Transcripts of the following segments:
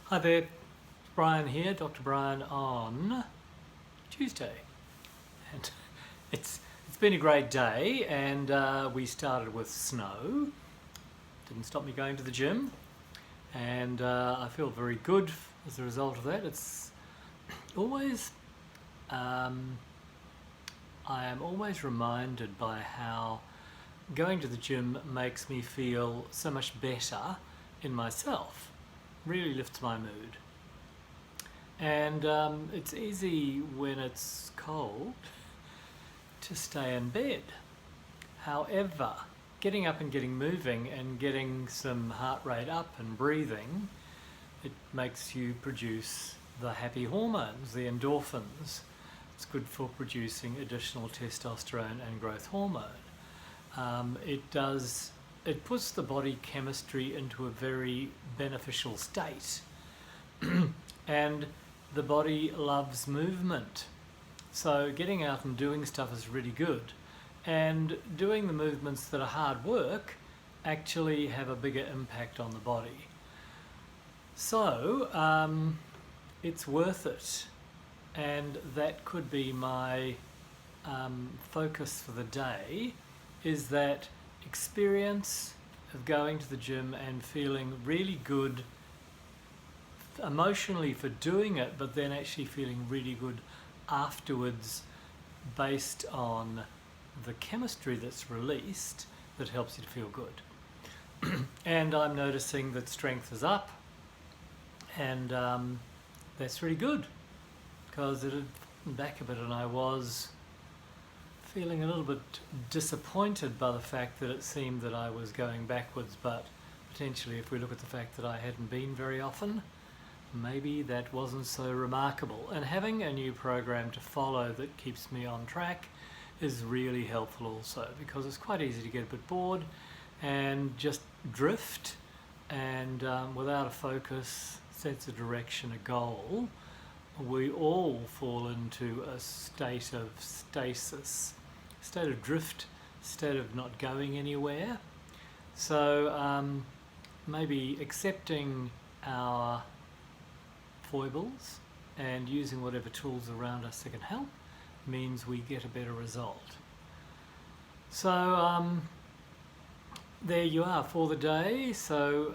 Hi there, it's Brian here, Dr. Brian on Tuesday. And it's been a great day, and we started with snow. Didn't stop me going to the gym, and I feel very good as a result of that. It's always, I am always reminded by how going to the gym makes me feel so much better in myself. Really lifts my mood. And it's easy when it's cold to stay in bed. However, getting up and getting moving and getting some heart rate up and breathing, it makes you produce the happy hormones, the endorphins. It's good for producing additional testosterone and growth hormone. It puts the body chemistry into a very beneficial state. And the body loves movement. So getting out and doing stuff is really good. And doing the movements that are hard work actually have a bigger impact on the body. So it's worth it. And that could be my focus for the day, is that experience of going to the gym and feeling really good emotionally for doing it, but then actually feeling really good afterwards based on the chemistry that's released that helps you to feel good. And I'm noticing that strength is up, and that's really good, because it had fallen back a bit and I was feeling a little bit disappointed by the fact that it seemed that I was going backwards, but potentially if we look at the fact that I hadn't been very often, maybe that wasn't so remarkable. And having a new program to follow that keeps me on track is really helpful also, because it's quite easy to get a bit bored and just drift, and without a focus, sense of direction, a goal, we all fall into a state of stasis, state of drift, state of not going anywhere. So maybe accepting our foibles and using whatever tools around us that can help means we get a better result. So there you are for the day. So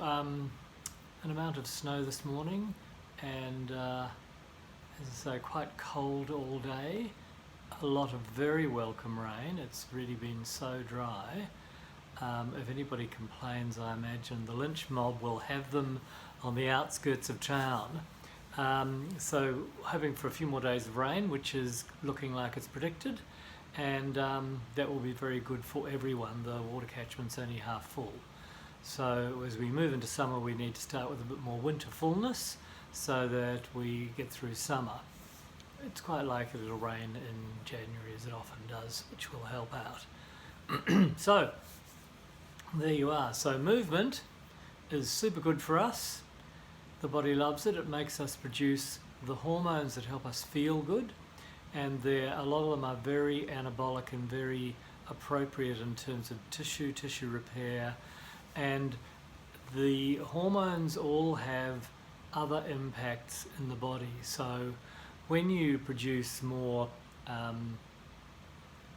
an amount of snow this morning, and as I say, quite cold all day. A lot of very welcome rain. It's really been so dry. If anybody complains, I imagine the lynch mob will have them on the outskirts of town. So hoping for a few more days of rain, which is looking like it's predicted, and that will be very good for everyone. The water catchment's only half full. So as we move into summer, we need to start with a bit more winter fullness so that we get through summer. It's quite likely it'll rain in January, as it often does, which will help out. So there you are. So movement is super good for us. The body loves it. It makes us produce the hormones that help us feel good, and a lot of them are very anabolic and very appropriate in terms of tissue repair. And the hormones all have other impacts in the body. So when you produce more,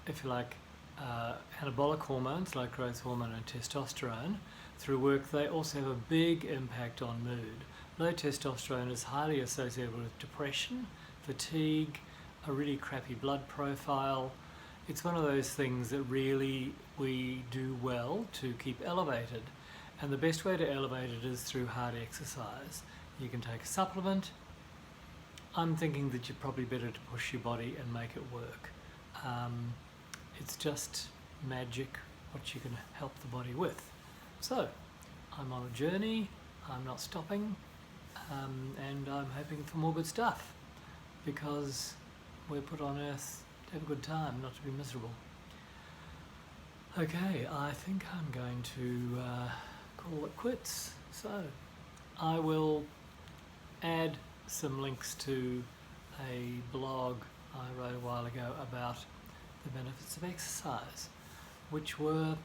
if you like, anabolic hormones like growth hormone and testosterone through work, they also have a big impact on mood. Low testosterone is highly associated with depression, fatigue, a really crappy blood profile. It's one of those things that really we do well to keep elevated. And the best way to elevate it is through hard exercise. You can take a supplement. I'm thinking that you're probably better to push your body and make it work. It's just magic what you can help the body with. So I'm on a journey, I'm not stopping, and I'm hoping for more good stuff, because we're put on earth to have a good time, not to be miserable. Okay, I think I'm going to call it quits. So I will add some links to a blog I wrote a while ago about the benefits of exercise, which were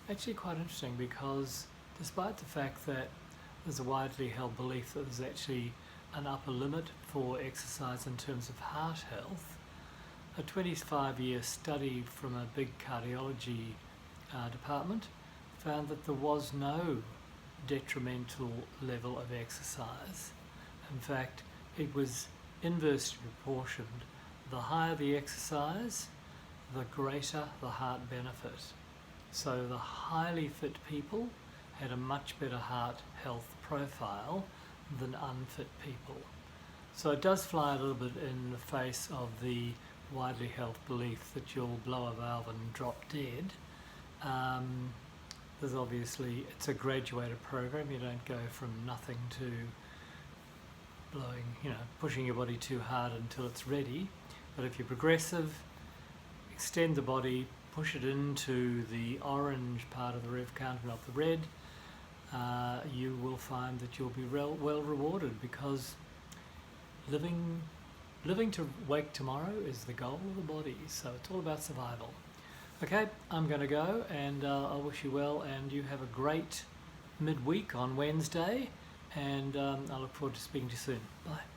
actually quite interesting, because despite the fact that there's a widely held belief that there's actually an upper limit for exercise in terms of heart health. A 25-year study from a big cardiology department found that there was no detrimental level of exercise. In fact, it was inversely proportioned. The higher the exercise, the greater the heart benefit. So the highly fit people had a much better heart health profile than unfit people. So it does fly a little bit in the face of the widely held belief that you'll blow a valve and drop dead. There's obviously, it's a graduated program. You don't go from nothing to blowing, pushing your body too hard until it's ready. But if you're progressive, extend the body, push it into the orange part of the rev counter, not the red, you will find that you'll be well rewarded, because living to wake tomorrow is the goal of the body. So it's all about survival. Okay, I'm going to go, and I wish you well, and you have a great midweek on Wednesday, and I look forward to speaking to you soon. Bye.